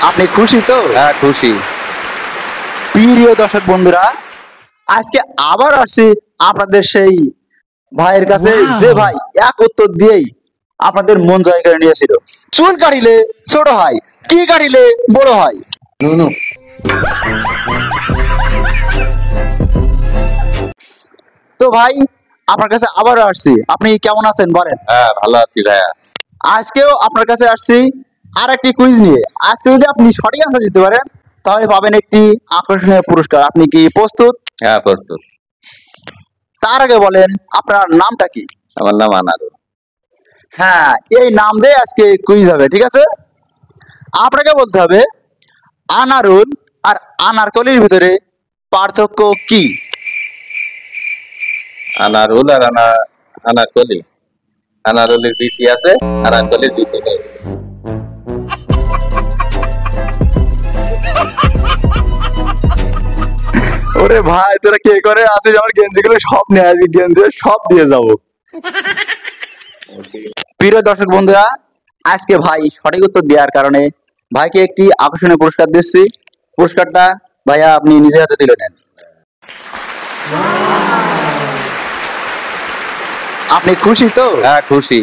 আপনি খুশি তো? হ্যাঁ খুশি। প্রিয় দর্শক বন্ধুরা, আজকে আবার আসছি আপনাদের সেই ভাইয়ের কাছে, যে ভাই এক উত্তর দিয়েই আপনাদের মন জয় করে নিয়েছিল। চুল কাটিলে ছোট হয়, কি কাটিলে বড় হয়? নুনু। তো ভাই, আপনার কাছে আবারও আসছি, আপনি কেমন আছেন বলেন? হ্যাঁ ভালো আছি ভাইয়া। আজকেও আপনার কাছে আসছি আর একটি কুইজ নিয়ে। আজকে যদি আপনি সঠিক আনসার দিতে পারেন তাহলে পাবেন একটি আকর্ষণীয় পুরস্কার। আপনি কি প্রস্তুত? হ্যাঁ প্রস্তুত। তার আগে বলেন আপনার নামটা কি? আমার নাম আনারুল। হ্যাঁ, এই নাম দিয়ে আজকে কুইজ হবে, ঠিক আছে? আপনাকে বলতে হবে আনারুল আর আনারকলির ভিতরে পার্থক্য কি? আনারুল আর আনারকলি। আনারুলের বিচি আছে, আনারকলির বিচি নেই। ওরে ভাই, তোরা কে করে আসিস? আমার গেঞ্জি গুলো সব নিয়ে আসবি, গেঞ্জি সব দিয়ে যাবো। প্রিয় দর্শক বন্ধুরা, আজকে ভাই সঠিক উত্তর দেওয়ার কারণে ভাইকে একটি আকর্ষণীয় পুরস্কার দিচ্ছি। পুরস্কারটা ভাইয়া আপনি নিজের হাতে তুলে নেন। আপনি খুশি তো? হ্যাঁ খুশি।